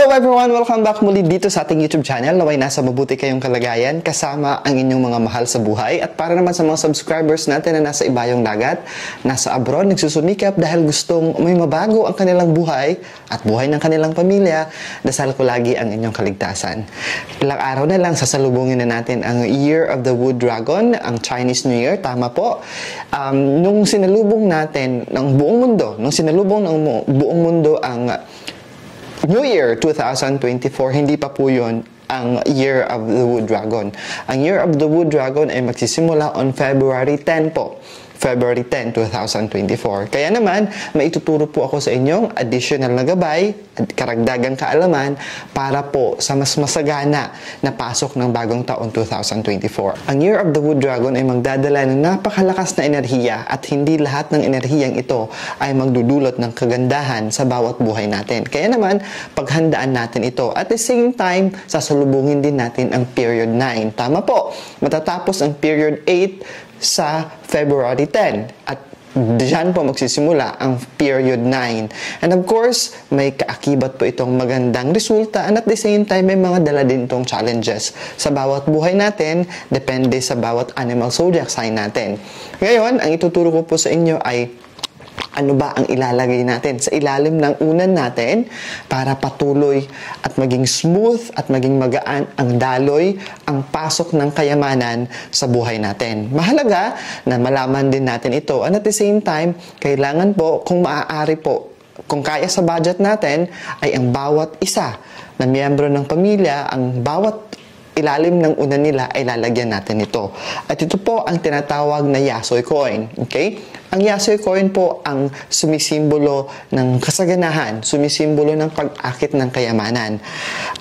Hello everyone! Welcome back muli dito sa ating YouTube channel. Naway nasa mabuti kayong kalagayan kasama ang inyong mga mahal sa buhay. At para naman sa mga subscribers natin na nasa ibayong dagat, nasa abroad, nagsusumikap dahil gustong may mabago ang kanilang buhay at buhay ng kanilang pamilya, dasal ko lagi ang inyong kaligtasan. Ilang araw na lang sasalubungin na natin ang Year of the Wood Dragon, ang Chinese New Year. Tama po. Nung sinalubong natin ng buong mundo, buong mundo ang New Year 2024, hindi pa po yun ang Year of the Wood Dragon. Ang Year of the Wood Dragon ay magsisimula on February 10 po. February 10, 2024. Kaya naman, maituturo po ako sa inyong additional na gabay at karagdagang kaalaman para po sa mas masagana na pasok ng bagong taon 2024. Ang Year of the Wood Dragon ay magdadala ng napakalakas na enerhiya at hindi lahat ng enerhiyang ito ay magdudulot ng kagandahan sa bawat buhay natin. Kaya naman, paghandaan natin ito. At the same time, sasalubungin din natin ang Period 9. Tama po, matatapos ang Period 8 sa February 10 at diyan po magsisimula ang Period 9. And of course, may kaakibat po itong magandang resulta and at the same time, may mga dala din itong challenges sa bawat buhay natin, depende sa bawat animal zodiac sign natin. Ngayon, ang ituturo ko po sa inyo ay ano ba ang ilalagay natin sa ilalim ng unan natin para patuloy at maging smooth at maging magaan ang daloy, ang pasok ng kayamanan sa buhay natin. Mahalaga na malaman din natin ito and at the same time, kailangan po kung maaari po, kung kaya sa budget natin, ay ang bawat isa na miyembro ng pamilya, ang bawat ilalim ng unan nila ay lalagyan natin ito. At ito po ang tinatawag na Yasoy coin. Okay? Ang Yasoy coin po ang sumisimbolo ng kasaganahan, sumisimbolo ng pag-akit ng kayamanan.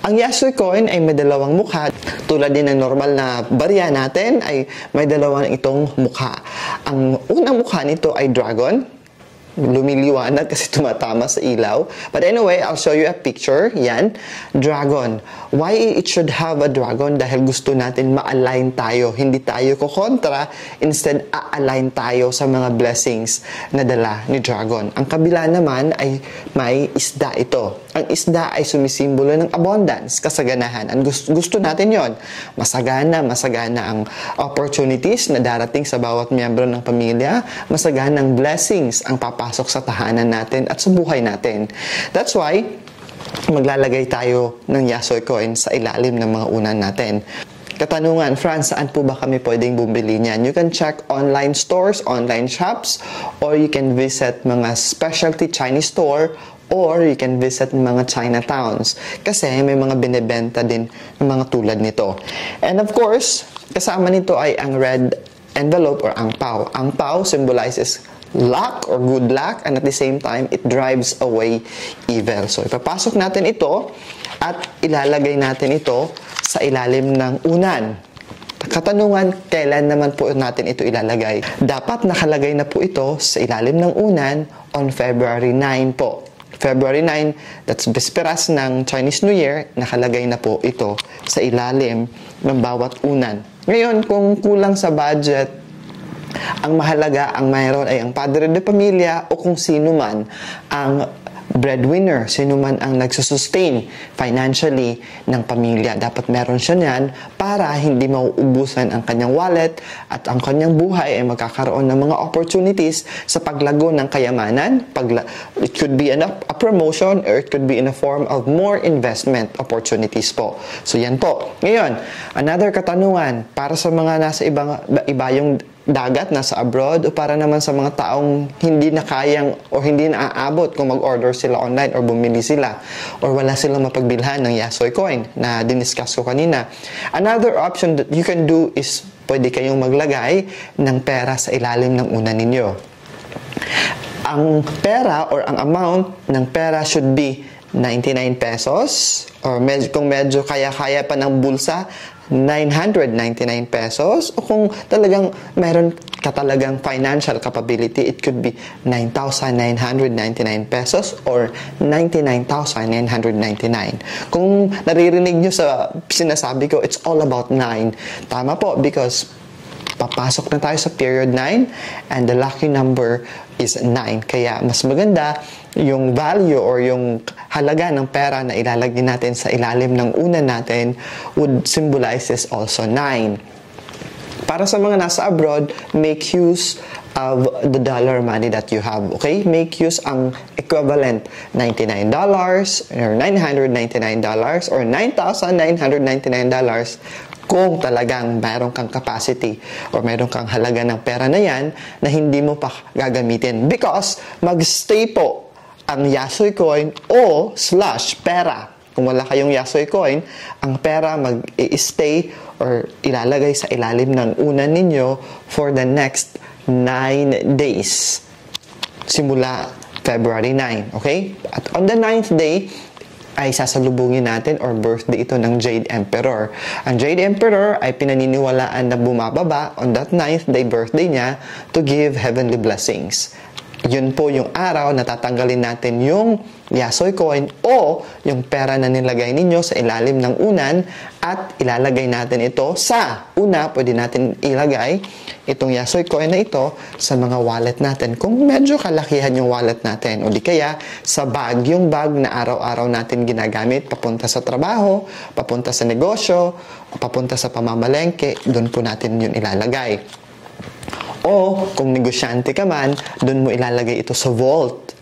Ang Yasoy coin ay may dalawang mukha. Tulad din ng normal na barya natin ay may dalawang itong mukha. Ang unang mukha nito ay dragon. Lumiliwanag kasi tumatama sa ilaw. But anyway, I'll show you a picture. Yan. Dragon. Why it should have a dragon? Dahil gusto natin ma-align tayo. Hindi tayo kukontra. Instead, a-align tayo sa mga blessings na dala ni dragon. Ang kabila naman ay may isda ito. Ang isda ay sumisimbolo ng abundance, kasaganahan. Ang gusto natin yon. Masagana ang opportunities na darating sa bawat miyembro ng pamilya. Masagana ang blessings ang papasok sa tahanan natin at sa buhay natin. That's why, maglalagay tayo ng Yasoy coin sa ilalim ng mga unan natin. Katanungan, Franz, saan po ba kami pwedeng bumili niyan? You can check online stores, online shops, or you can visit mga specialty Chinese store, or you can visit mga Chinatowns. Kasi may mga binibenta din ng mga tulad nito. And of course, kasama nito ay ang red envelope or angpao. Angpao symbolizes luck or good luck and at the same time, it drives away evil. So, ipapasok natin ito at ilalagay natin ito sa ilalim ng unan. Katanungan, kailan naman po natin ito ilalagay? Dapat nakalagay na po ito sa ilalim ng unan on February 9 po. February 9, that's bisperas ng Chinese New Year, nakalagay na po ito sa ilalim ng bawat unan. Ngayon, kung kulang sa budget, ang mahalaga, ang mayroon ay ang padre de pamilya o kung sino man ang breadwinner, sino man ang nagsusustain financially ng pamilya. Dapat meron siya niyan para hindi mauubusan ang kanyang wallet at ang kanyang buhay ay magkakaroon ng mga opportunities sa paglago ng kayamanan. It could be a promotion or it could be in a form of more investment opportunities po. So yan po. Ngayon, another katanungan para sa mga nasa ibayong dagat, nasa abroad, o para naman sa mga taong hindi na kayang o hindi na aabot kung mag-order sila online or bumili sila or wala silang mapagbilhan ng Yasoy coin na diniscuss ko kanina. Another option that you can do is pwede kayong maglagay ng pera sa ilalim ng unan ninyo. Ang pera or ang amount ng pera should be 99 pesos or kung medyo kaya-kaya pa ng bulsa, 999 pesos o kung talagang mayroon ka talagang financial capability, it could be 9,999 pesos or 99,999. Kung naririnig nyo sa sinasabi ko, it's all about 9. Tama po, because papasok na tayo sa period 9 and the lucky number is 9. Kaya mas maganda yung value or yung halaga ng pera na ilalagay natin sa ilalim ng unan natin would symbolizes also 9. Para sa mga nasa abroad, make use of the dollar money that you have, okay? Make use ang equivalent $99 or $999 or $9,999 kung talagang mayroon kang capacity or mayroon kang halaga ng pera na yan na hindi mo pa gagamitin. Because mag-stay po ang Yasoy coin o / pera. Kung wala kayong Yasoy coin, ang pera mag-i-stay or ilalagay sa ilalim ng unan ninyo for the next 9 days. Simula February 9, okay? At on the 9th day, ay sasalubungin natin or birthday ito ng Jade Emperor. Ang Jade Emperor ay pinaniniwalaan na bumababa on that 9th day birthday niya to give heavenly blessings. Yun po yung araw na tatanggalin natin yung Yasoy coin o yung pera na nilagay ninyo sa ilalim ng unan at ilalagay natin ito sa pwede natin ilagay itong Yasoy coin na ito sa mga wallet natin kung medyo kalakihan yung wallet natin o di kaya sa bag, yung bag na araw-araw natin ginagamit papunta sa trabaho, papunta sa negosyo, papunta sa pamamalengke, doon po natin yun ilalagay. O kung negosyante ka man, doon mo ilalagay ito sa vault,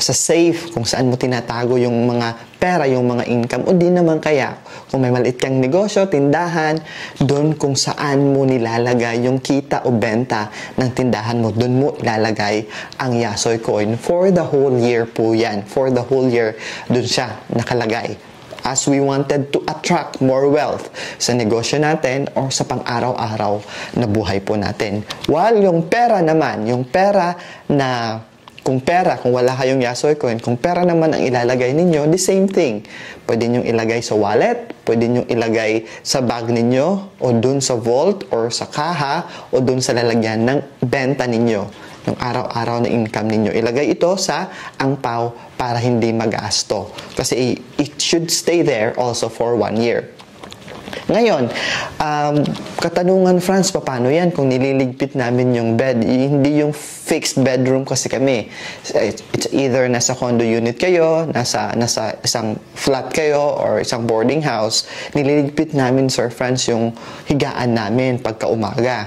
sa safe, kung saan mo tinatago yung mga pera, yung mga income. O di naman kaya, kung may maliit kang negosyo, tindahan, doon kung saan mo nilalagay yung kita o benta ng tindahan mo, doon mo ilalagay ang Yasoy coin. For the whole year po yan. For the whole year, doon siya nakalagay. As we wanted to attract more wealth sa negosyo natin o sa pang-araw-araw na buhay po natin. While yung pera naman, yung pera na, kung wala kayong Yasoy coin, kung pera naman ang ilalagay ninyo, the same thing. Pwede nyo ilagay sa wallet, pwede nyo ilagay sa bag ninyo, o dun sa vault, or sa kaha, o dun sa lalagyan ng benta ninyo. Yung araw-araw na income ninyo. Ilagay ito sa angpaw para hindi magasto. Kasi it should stay there also for 1 year. Ngayon, katanungan, Franz, paano yan kung nililigpit namin yung bed? Hindi yung fixed bedroom kasi kami. It's either nasa condo unit kayo, nasa isang flat kayo, or isang boarding house. Nililigpit namin, Sir Franz, yung higaan namin pagka umaga.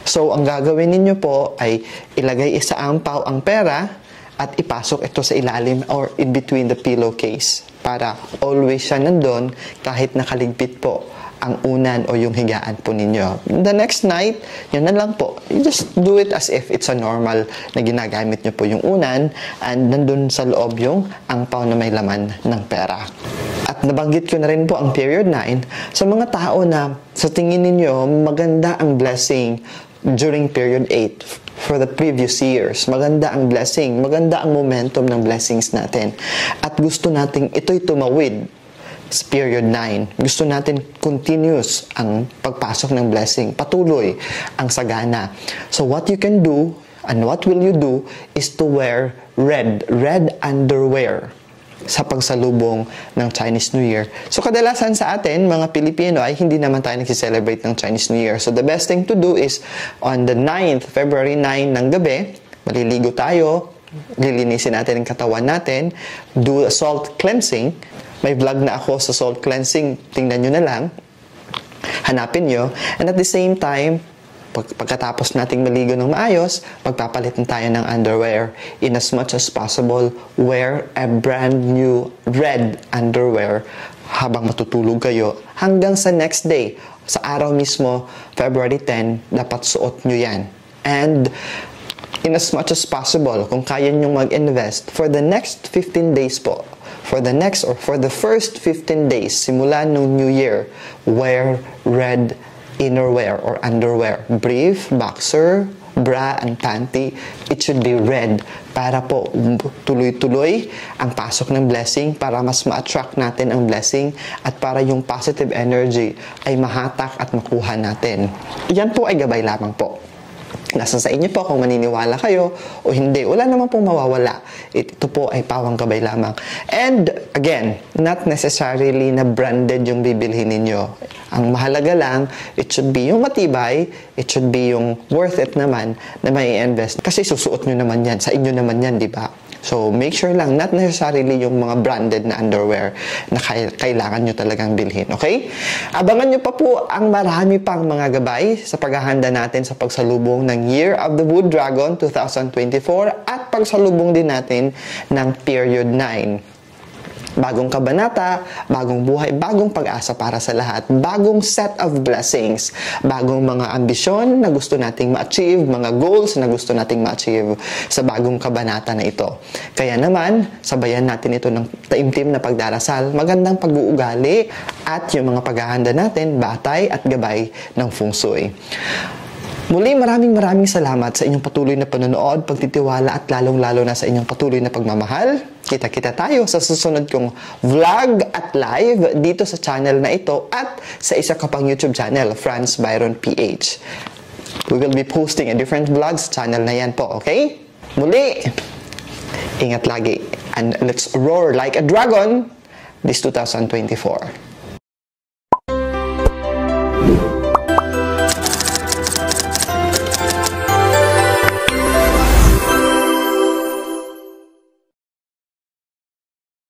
So, ang gagawin ninyo po ay ilagay sa angpaw ang pera at ipasok ito sa ilalim or in between the pillowcase para always siya nandun kahit nakaligpit po ang unan o yung higaan po ninyo. The next night, yun na lang po. You just do it as if it's a normal na ginagamit nyo po yung unan and nandun sa loob yung angpaw na may laman ng pera. At nabanggit ko na rin po ang period 9 sa mga tao na sa tingin ninyo maganda ang blessing during period 8 for the previous years. Maganda ang blessing, maganda ang momentum ng blessings natin. At gusto nating ito'y tumawid sa period 9. Gusto natin continuous ang pagpasok ng blessing, patuloy ang sagana. So what you can do and what will you do is to wear red underwear sa pagsalubong ng Chinese New Year. So kadalasan sa atin, mga Pilipino, ay hindi naman tayo nag-celebrate ng Chinese New Year. So the best thing to do is on the 9th, February 9 ng gabi, maliligo tayo, lilinisin natin ang katawan natin, do a salt cleansing. May vlog na ako sa salt cleansing, tingnan nyo na lang, hanapin nyo, and at the same time, pagkatapos nating maligo ng maayos, magpapalitan tayo ng underwear. In as much as possible, wear a brand new red underwear habang matutulog kayo hanggang sa next day. Sa araw mismo, February 10, dapat suot nyo yan. And in as much as possible, kung kaya nyo mag-invest, for the next 15 days po, for the first 15 days, simula nung New Year, wear red innerwear or underwear, brief, boxer, bra, and panty. It should be red para po tuloy-tuloy ang pasok ng blessing, para mas ma-attract natin ang blessing at para yung positive energy ay mahatak at makuha natin. Yan po ay gabay lamang po. Nasa sa inyo po kung maniniwala kayo o hindi. Wala naman pong mawawala. Ito po ay pawang gabay lamang. And again, not necessarily na branded yung bibilhin ninyo. Ang mahalaga lang, it should be yung matibay, it should be yung worth it naman na may invest. Kasi susuot nyo naman yan, sa inyo naman yan, di ba? So, make sure lang, not necessarily yung mga branded na underwear na kailangan nyo talagang bilhin, okay? Abangan nyo pa po ang marami pang mga gabay sa paghahanda natin sa pagsalubong ng Year of the Wood Dragon 2024 at pagsalubong din natin ng Period 9. Bagong kabanata, bagong buhay, bagong pag-asa para sa lahat, bagong set of blessings, bagong mga ambisyon na gusto nating ma-achieve, mga goals na gusto nating ma-achieve sa bagong kabanata na ito. Kaya naman, sabayan natin ito ng taimtim na pagdarasal, magandang pag-uugali, at yung mga paghahanda natin, batay at gabay ng Feng Shui. Muli, maraming salamat sa inyong patuloy na panonood, pagtitiwala at lalong-lalo na sa inyong patuloy na pagmamahal. Kita-kita tayo sa susunod kong vlog at live dito sa channel na ito at sa isa ka pang YouTube channel, Franz Byron PH. We will be posting a different vlogs sa channel na yan po, okay? Muli, ingat lagi and let's roar like a dragon this 2024.